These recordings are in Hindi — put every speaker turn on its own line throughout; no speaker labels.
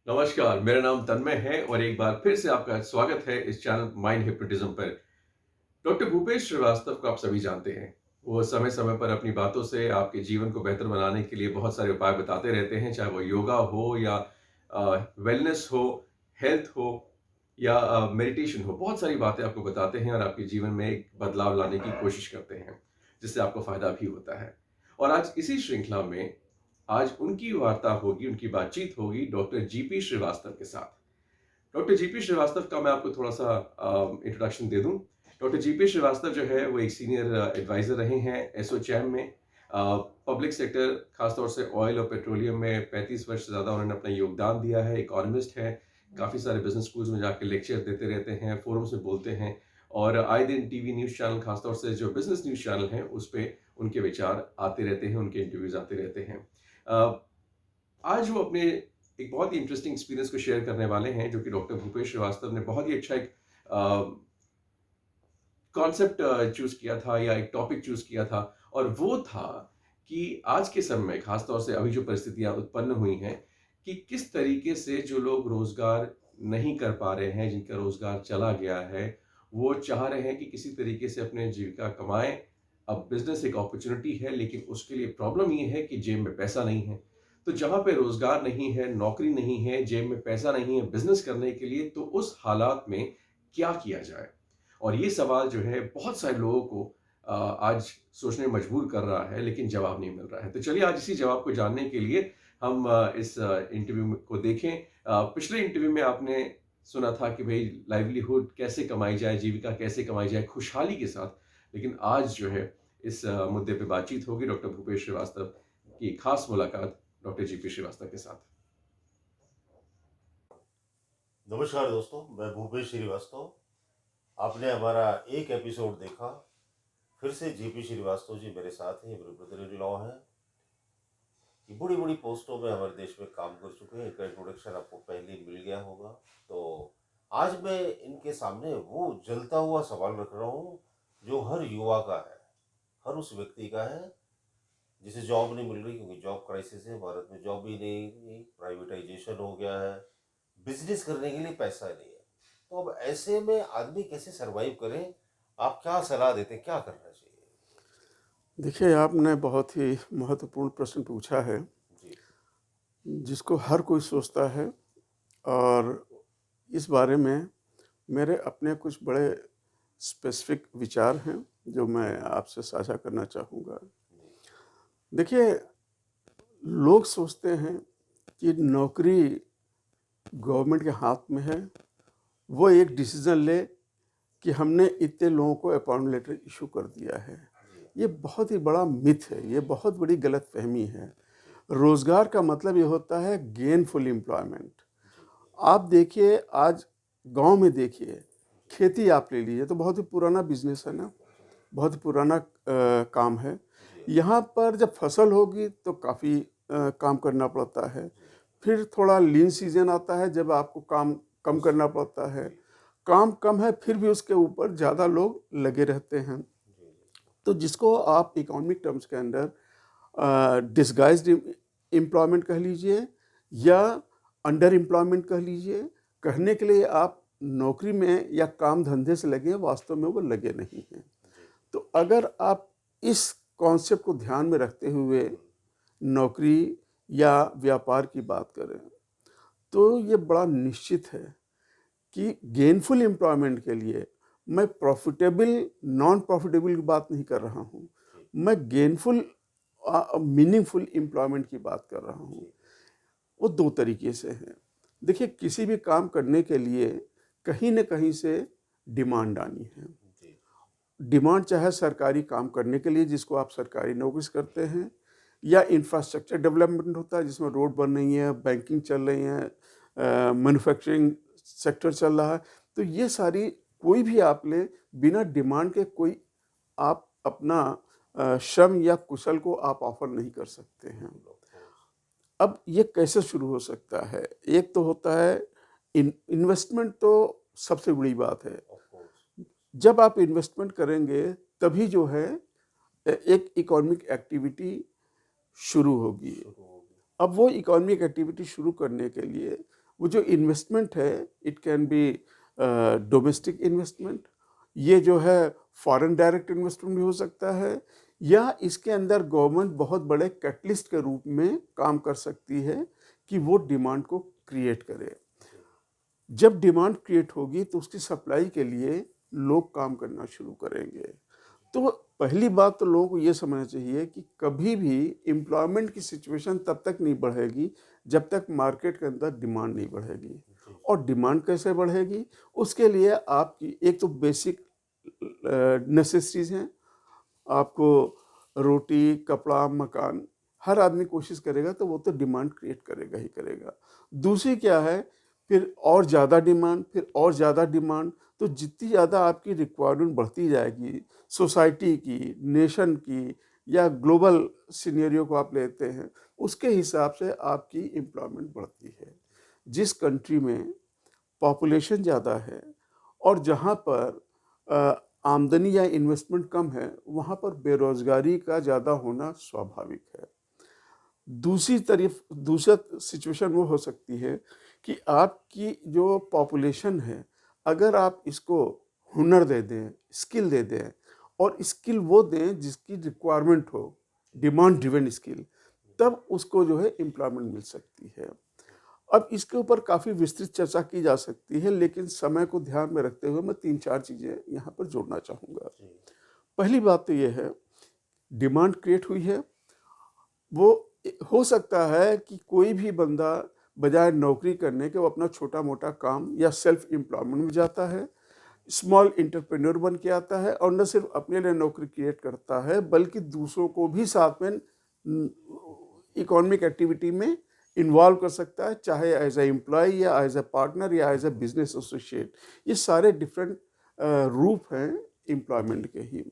नमस्कार, मेरा नाम तन्मय है और एक बार फिर से आपका स्वागत है इस चैनल माइंड हिप्नोटिज्म पर। डॉक्टर भूपेश श्रीवास्तव को आप सभी जानते हैं। वो समय-समय पर अपनी बातों से आपके जीवन को बेहतर बनाने के लिए बहुत सारे उपाय बताते रहते हैं, चाहे वो योगा हो या वेलनेस हो, हेल्थ हो या मेडिटेशन हो। बहुत सारी बातें आपको बताते हैं और आपके जीवन में एक बदलाव लाने की कोशिश करते हैं, जिससे आपको फ़ायदा भी होता है। और आज इसी श्रृंखला में आज उनकी वार्ता होगी, उनकी बातचीत होगी डॉक्टर जीपी श्रीवास्तव के साथ। डॉक्टर जीपी श्रीवास्तव का मैं आपको थोड़ा-सा इंट्रोडक्शन दे दूँ। डॉक्टर जीपी श्रीवास्तव जो है वो एक सीनियर एडवाइज़र रहे हैं एसोचैम में। पब्लिक सेक्टर ख़ासतौर से ऑयल और पेट्रोलियम में 35 वर्ष से ज़्यादा उन्होंने अपना योगदान दिया है। इकोनॉमिस्ट हैं, काफ़ी सारे बिज़नेस स्कूल्स में जाके लेक्चर देते रहते हैं, फ़ोरम्स में बोलते हैं और आए दिन टीवी न्यूज़ चैनल ख़ासतौर से जो बिज़नेस न्यूज़ चैनल हैं, उस पे उनके विचार आते रहते हैं, उनके इंटरव्यूज़ आते रहते हैं। अ, आज वो अपने एक बहुत ही इंटरेस्टिंग एक्सपीरियंस को शेयर करने वाले हैं, जो कि डॉक्टर भूपेश श्रीवास्तव ने बहुत ही अच्छा एक कॉन्सेप्ट चूज़ किया था या एक टॉपिक चूज़ किया था और वो था कि आज के समय में ख़ास तौर से अभी जो परिस्थितियाँ उत्पन्न हुई हैं, कि किस तरीके से जो लोग रोज़गार नहीं कर पा रहे हैं, जिनका रोज़गार चला गया है, वो चाह रहे हैं कि किसी तरीके से अपने जीविका कमाएँ। अब बिज़नेस एक अपॉर्च्युनिटी है, लेकिन उसके लिए प्रॉब्लम ये है कि जेब में पैसा नहीं है। तो जहाँ पे रोज़गार नहीं है, नौकरी नहीं है, जेब में पैसा नहीं है बिज़नेस करने के लिए, तो उस हालात में क्या किया जाए? और ये सवाल जो है बहुत सारे लोगों को आज सोचने में मजबूर कर रहा है, लेकिन जवाब नहीं मिल रहा है। तो चलिए आज इसी जवाब को जानने के लिए हम इस इंटरव्यू को देखें। पिछले इंटरव्यू में आपने सुना था कि भई लाइवलीहुड कैसे कमाई जाए, जीविका कैसे कमाई जाए खुशहाली के साथ। लेकिन आज जो है इस मुद्दे पे बातचीत होगी डॉक्टर भूपेश श्रीवास्तव की खास मुलाकात डॉक्टर जीपी श्रीवास्तव के साथ।
नमस्कार दोस्तों, मैं भूपेश श्रीवास्तव। आपने हमारा एक एपिसोड देखा। फिर से जीपी श्रीवास्तव जी मेरे साथ हैं, मेरे ब्रदर इन लॉ हैं। ये बड़ी बड़ी पोस्टों में हमारे देश में काम कर चुके हैं। इनका इंट्रोडक्शन आपको पहले ही मिल गया होगा। तो आज मैं इनके सामने वो जलता हुआ सवाल रख रहा हूँ जो हर युवा का है, हर उस व्यक्ति का है जिसे जॉब नहीं मिल रही, क्योंकि जॉब क्राइसिस है भारत में। जॉब भी नहीं, प्राइवेटाइजेशन हो गया है, बिजनेस करने के लिए पैसा नहीं है। तो अब ऐसे में आदमी कैसे सरवाइव करे? आप क्या सलाह देते हैं, क्या करना चाहिए?
देखिए, आपने बहुत ही महत्वपूर्ण प्रश्न पूछा है,
जी।
जिसको हर कोई सोचता है और इस बारे में मेरे अपने कुछ बड़े स्पेसिफिक विचार हैं, जो
जी।
मैं आपसे साझा करना चाहूँगा।
जी।
देखिए, लोग सोचते हैं कि नौकरी गवर्नमेंट के हाथ में है, वो एक डिसीज़न ले कि हमने इतने लोगों को अपॉइंटमेंट लेटर इश्यू कर दिया है।
जी।
ये बहुत ही बड़ा मिथ है, ये बहुत बड़ी गलतफ़हमी है।
जी।
रोज़गार का मतलब ये होता है गेनफुल एम्प्लॉयमेंट।
जी।
आप देखिए, आज गाँव में देखिए,
जी।
खेती आप ले लीजिए तो बहुत ही पुराना बिज़नेस है ना,
जी।
बहुत ही पुराना काम है।
जी।
यहाँ पर जब फसल होगी तो काफ़ी काम करना पड़ता है।
जी।
फिर थोड़ा लीन सीज़न आता है जब आपको काम कम करना पड़ता है।
जी।
काम कम है फिर भी उसके ऊपर ज़्यादा लोग लगे रहते हैं।
जी।
तो जिसको आप इकोनॉमिक टर्म्स के अंदर डिसगाइज्ड एम्प्लॉयमेंट कह लीजिए या अंडर एम्प्लॉयमेंट कह लीजिए, कहने के लिए आप नौकरी में या काम धंधे से लगे हैं, वास्तव में वो लगे नहीं हैं।
जी।
तो अगर आप इस कॉन्सेप्ट को ध्यान में रखते हुए नौकरी या व्यापार की बात करें, तो ये बड़ा निश्चित है कि गेनफुल एम्प्लॉयमेंट के लिए मैं प्रॉफिटेबल, नॉन प्रॉफिटेबल की बात नहीं कर रहा हूँ।
जी।
मैं गेनफुल मीनिंगफुल एम्प्लॉयमेंट की बात कर रहा हूँ।
जी।
वो 2 तरीके से हैं। देखिए, किसी भी काम करने के लिए कहीं न कहीं से डिमांड आनी है।
जी।
डिमांड चाहे सरकारी काम करने के लिए जिसको आप सरकारी नौकरी से करते हैं या इंफ्रास्ट्रक्चर डेवलपमेंट होता है जिसमें रोड बन रही है, बैंकिंग चल रही है, मैन्युफैक्चरिंग सेक्टर चल रहा है। तो ये सारी कोई भी आप लें, बिना डिमांड के कोई आप अपना श्रम या कुशल को आप ऑफ़र नहीं कर सकते हैं।
बिल्कुल, ऑफ कोर्स।
अब ये कैसे शुरू हो सकता है? एक तो होता है इन्वेस्टमेंट, तो सबसे बड़ी बात है।
Of course.
जब आप इन्वेस्टमेंट करेंगे तभी जो है एक इकोनॉमिक एक्टिविटी शुरू होगी।
शुरू होगी।
अब वो इकोनॉमिक एक्टिविटी शुरू करने के लिए वो जो इन्वेस्टमेंट है it can be domestic investment, ये जो है फॉरेन डायरेक्ट इन्वेस्टमेंट भी हो सकता है, या इसके अंदर गवर्नमेंट बहुत बड़े कैटलिस्ट के रूप में काम कर सकती है कि वो डिमांड को क्रिएट करे। जब डिमांड क्रिएट होगी तो उसकी सप्लाई के लिए लोग काम करना शुरू करेंगे। तो पहली बात तो लोगों को ये समझना चाहिए कि कभी भी एम्प्लॉयमेंट की सिचुएशन तब तक नहीं बढ़ेगी जब तक मार्केट के अंदर डिमांड नहीं बढ़ेगी। और डिमांड कैसे बढ़ेगी, उसके लिए आपकी एक तो बेसिक नेसेसिटीज़ हैं, आपको रोटी, कपड़ा, मकान, हर आदमी कोशिश करेगा तो वो तो डिमांड क्रिएट करेगा ही करेगा। दूसरी क्या है, फिर और ज़्यादा डिमांड, फिर और ज़्यादा डिमांड, तो जितनी ज़्यादा आपकी रिक्वायरमेंट बढ़ती जाएगी सोसाइटी की, नेशन की, या ग्लोबल सिनेरियो को आप लेते हैं, उसके हिसाब से आपकी एम्प्लॉयमेंट बढ़ती है। जिस कंट्री में पॉपुलेशन ज़्यादा है और जहाँ पर आमदनी या इन्वेस्टमेंट कम है, वहाँ पर बेरोजगारी का ज़्यादा होना स्वाभाविक है। दूसरा सिचुएशन वो हो सकती है कि आपकी जो पॉपुलेशन है, अगर आप इसको हुनर दे दें, स्किल दे दें, और स्किल वो दें जिसकी रिक्वायरमेंट हो, डिमांड ड्रिवन स्किल, तब उसको जो है एम्प्लॉयमेंट मिल सकती है। अब इसके ऊपर काफ़ी विस्तृत चर्चा की जा सकती है, लेकिन समय को ध्यान में रखते हुए मैं 3-4 चीज़ें यहाँ पर जोड़ना चाहूँगा। पहली बात तो ये है, डिमांड क्रिएट हुई है, वो हो सकता है कि कोई भी बंदा बजाय नौकरी करने के वो अपना छोटा मोटा काम या सेल्फ एम्प्लॉयमेंट में जाता है, स्मॉल एंटरप्रेन्योर बन के आता है, और न सिर्फ अपने लिए नौकरी क्रिएट करता है बल्कि दूसरों को भी साथ में इकोनॉमिक एक्टिविटी में इन्वॉल्व कर सकता है, चाहे एज ए एम्प्लॉय या एज ए पार्टनर या एज ए बिजनेस एसोसिएट। ये सारे डिफरेंट रूप हैं एम्प्लॉयमेंट के ही।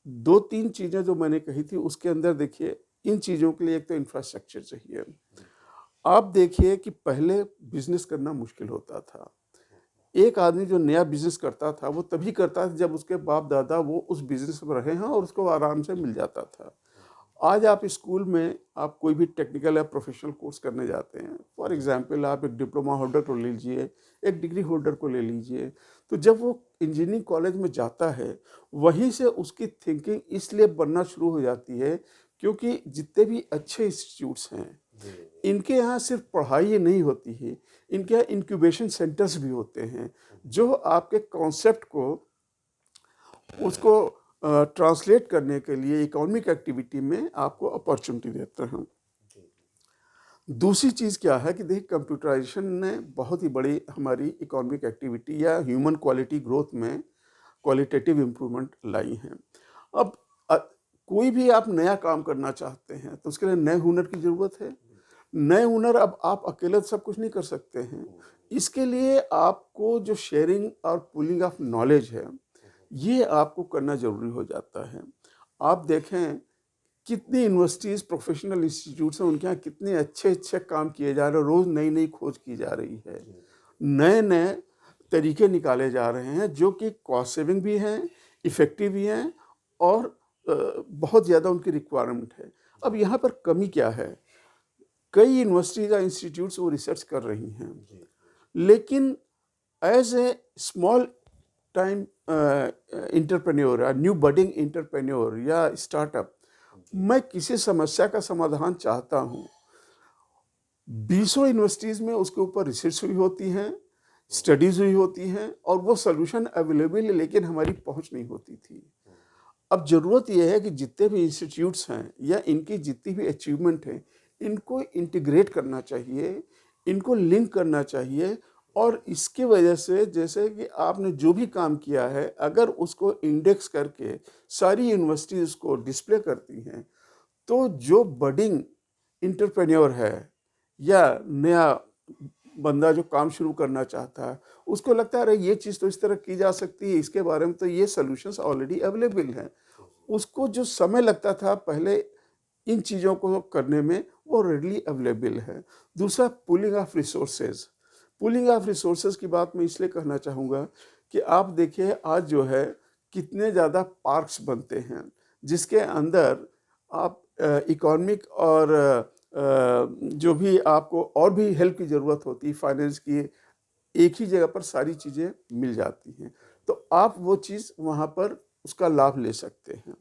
2-3 चीज़ें जो मैंने कही थी उसके अंदर देखिए, इन चीज़ों के लिए एक तो इंफ्रास्ट्रक्चर चाहिए। आप देखिए कि पहले बिजनेस करना मुश्किल होता था। एक आदमी जो नया बिजनेस करता था वो तभी करता था जब उसके बाप दादा वो उस बिजनेस में रहे हैं और उसको आराम से मिल जाता था। आज आप स्कूल में आप कोई भी टेक्निकल या प्रोफेशनल कोर्स करने जाते हैं, फॉर एग्जांपल आप एक डिप्लोमा होल्डर को ले लीजिए, एक डिग्री होल्डर को ले लीजिए, तो जब वो इंजीनियरिंग कॉलेज में जाता है वहीं से उसकी थिंकिंग इसलिए बनना शुरू हो जाती है क्योंकि जितने भी अच्छे इंस्टीट्यूट्स हैं, इनके यहाँ सिर्फ पढ़ाई ही नहीं होती है, इनके यहाँ इंक्यूबेशन सेंटर्स भी होते हैं जो आपके कॉन्सेप्ट को उसको ट्रांसलेट करने के लिए इकोनॉमिक एक्टिविटी में आपको अपॉर्चुनिटी देते हैं। दूसरी चीज़ क्या है कि देखिए, कंप्यूटराइजेशन ने बहुत ही बड़ी हमारी इकोनॉमिक एक्टिविटी या ह्यूमन क्वालिटी ग्रोथ में क्वालिटेटिव इम्प्रूवमेंट लाई हैं। अब कोई भी आप नया काम करना चाहते हैं तो उसके लिए नए हुनर की ज़रूरत है। नए हुनर अब आप अकेले सब कुछ नहीं कर सकते हैं, इसके लिए आपको जो शेयरिंग और पूलिंग ऑफ नॉलेज है ये आपको करना ज़रूरी हो जाता है। आप देखें कितनी यूनिवर्सिटीज़, प्रोफेशनल इंस्टीट्यूट्स हैं, उनके यहाँ कितने अच्छे अच्छे काम किए जा रहे हैं, रोज़ नई नई खोज की जा रही है, नए नए तरीके निकाले जा रहे हैं जो कि कॉस्ट सेविंग भी हैं, इफ़ेक्टिव भी हैं, और बहुत ज़्यादा उनकी रिक्वायरमेंट है। अब यहाँ पर कमी क्या है, कई यूनिवर्सिटीज़ या इंस्टीट्यूट्स वो रिसर्च कर रही हैं, लेकिन as a small time entrepreneur या न्यू बडिंग इंटरप्रेन्योर या स्टार्टअप, मैं किसी समस्या का समाधान चाहता हूँ, 20 यूनिवर्सिटीज़ में उसके ऊपर रिसर्च हुई होती हैं, स्टडीज़ हुई होती हैं, और वो सोल्यूशन अवेलेबल है, लेकिन हमारी पहुँच नहीं होती थी। अब ज़रूरत यह है कि जितने भी इंस्टीट्यूट्स हैं या इनकी जितनी भी अचीवमेंट है, इनको इंटीग्रेट करना चाहिए, इनको लिंक करना चाहिए, और इसके वजह से जैसे कि आपने जो भी काम किया है अगर उसको इंडेक्स करके सारी यूनिवर्सिटीज़ उसको डिस्प्ले करती हैं, तो जो बडिंग इंटरप्रेन्योर है या नया बंदा जो काम शुरू करना चाहता है, उसको लगता है अरे ये चीज़ तो इस तरह की जा सकती है, इसके बारे में तो ये सॉल्यूशंस ऑलरेडी अवेलेबल हैं। उसको जो समय लगता था पहले इन चीज़ों को करने में, वो रेडली अवेलेबल है। दूसरा, pooling of resources. Pooling of resources की बात मैं इसलिए कहना चाहूँगा कि आप देखिए आज जो है कितने ज़्यादा पार्क्स बनते हैं जिसके अंदर आप इकोनॉमिक और जो भी आपको और भी हेल्प की ज़रूरत होती है फाइनेंस की, एक ही जगह पर सारी चीज़ें मिल जाती हैं। तो आप वो चीज़ वहाँ पर उसका लाभ ले सकते हैं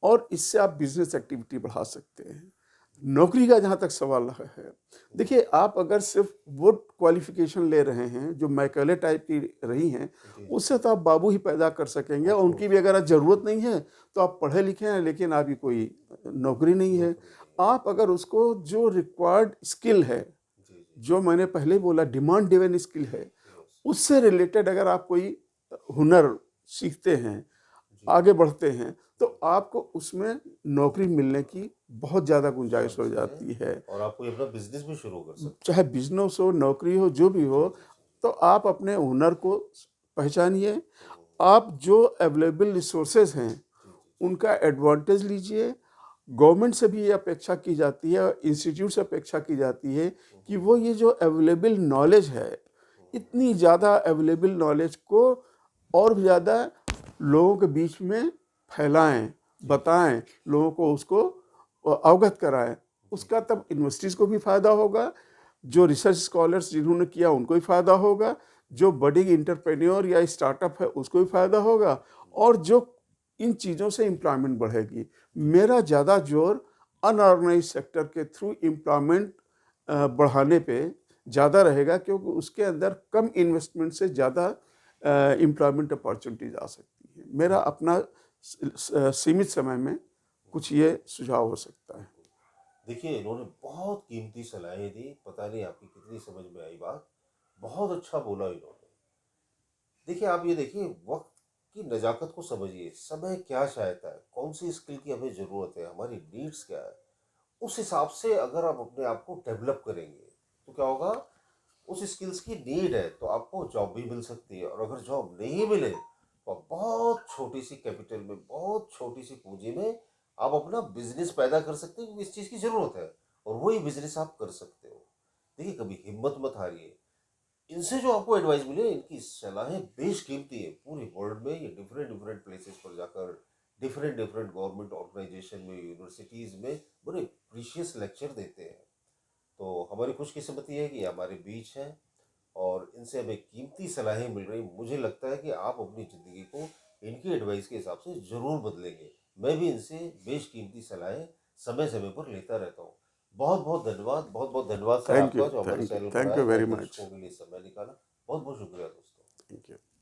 और इससे आप बिज़नेस एक्टिविटी बढ़ा सकते हैं। नौकरी का जहाँ तक सवाल है, देखिए आप अगर सिर्फ़ वो क्वालिफ़िकेशन ले रहे हैं जो मैकेले टाइप की रही हैं,
जी, जी।
उससे तो आप बाबू ही पैदा कर सकेंगे और
ऑफ
उनकी भी
कोर्स।
अगर ज़रूरत नहीं है, तो आप पढ़े लिखे हैं लेकिन आपकी कोई नौकरी नहीं है।
नौकरी नहीं है।
आप अगर उसको जो रिक्वायर्ड स्किल है,
जी, जी।
जो मैंने पहले बोला डिमांड ड्रिवन स्किल है,
यस।
उससे रिलेटेड अगर आप कोई हुनर सीखते हैं,
जी,
आगे बढ़ते हैं, तो आपको उसमें नौकरी मिलने की बहुत ज़्यादा गुंजाइश हो
चांस है।
जाती है।
और आप कोई अपना बिजनेस भी शुरू कर सकते हैं।
चाहे बिज़नेस हो, नौकरी हो, जो भी
जी,
हो,
जी, जी।
तो आप अपने हुनर को पहचानिए।
हम्म,
आप जो अवेलेबल रिसोर्सेज़ हैं,
जी, जी, जी।
उनका एडवांटेज लीजिए। गवर्नमेंट से भी ये अपेक्षा की जाती है और इंस्टीट्यूट से अपेक्षा की जाती है कि वो ये जो अवेलेबल नॉलेज है, इतनी ज़्यादा अवेलेबल नॉलेज को और भी ज़्यादा लोगों के बीच में फैलाएँ,
जी, जी,
बताएँ, लोगों को उसको अवगत कराएँ।
जी,
उसका तब यूनिवर्सिटीज़ को भी फ़ायदा होगा, जो रिसर्च स्कॉलर्स जिन्होंने किया उनको भी फ़ायदा होगा, जो बडिंग एंटरप्रेन्योर या स्टार्टअप है उसको भी फ़ायदा होगा और जो इन चीज़ों से एम्प्लॉयमेंट बढ़ेगी। मेरा ज़्यादा जोर अनऑर्गेनाइज्ड सेक्टर के थ्रू एम्प्लॉयमेंट बढ़ाने पे ज़्यादा रहेगा क्योंकि उसके अंदर कम इन्वेस्टमेंट से ज़्यादा एम्प्लॉयमेंट अपॉर्चुनिटीज़ आ सकती हैं। मेरा अपना सीमित समय में कुछ ये सुझाव हो सकता है।
बिल्कुल। देखिए, इन्होंने बहुत कीमती सलाहें दी। पता नहीं आपकी कितनी समझ में आई बात। बहुत अच्छा बोला इन्होंने। देखिए, आप ये देखिए, वक्त की नज़ाकत को समझिए। समय क्या चाहता है, कौन सी स्किल की हमें ज़रूरत है, हमारी नीड्स क्या है। उस हिसाब से अगर आप अपने आप को डेवलप करेंगे, तो क्या होगा, उस स्किल्स की नीड है तो आपको जॉब भी मिल सकती है। और अगर जॉब नहीं मिले तो आप बहुत छोटी सी कैपिटल में, बहुत छोटी सी पूंजी में आप अपना बिजनेस पैदा कर सकते हैं, क्योंकि इस चीज़ की ज़रूरत है और वही बिजनेस आप कर सकते हो। देखिए, कभी हिम्मत मत हारिए। इनसे जो आपको एडवाइस मिले, इनकी सलाहें बेशकीमती है। पूरे वर्ल्ड में ये डिफरेंट डिफरेंट प्लेसेस पर जाकर डिफरेंट डिफरेंट गवर्नमेंट ऑर्गेनाइजेशन में, यूनिवर्सिटीज़ में बड़े प्रीशियस लेक्चर देते हैं। तो हमारी खुशकिस्मती है कि ये हमारे बीच हैं और इनसे हमें कीमती सलाहें मिल रही। मुझे लगता है कि आप अपनी ज़िंदगी को इनकी एडवाइस के हिसाब से ज़रूर बदलेंगे। मैं भी इनसे बेशकीमती सलाहें समय समय पर लेता रहता हूँ। बहुत बहुत धन्यवाद, बहुत बहुत धन्यवाद सर आपका, जो हमारे चैनल पर
थैंक
आए,
यू
हमारे
वेरी मच।
दर्शकों के लिए समय निकाला। बहुत बहुत शुक्रिया दोस्तों।
Thank you.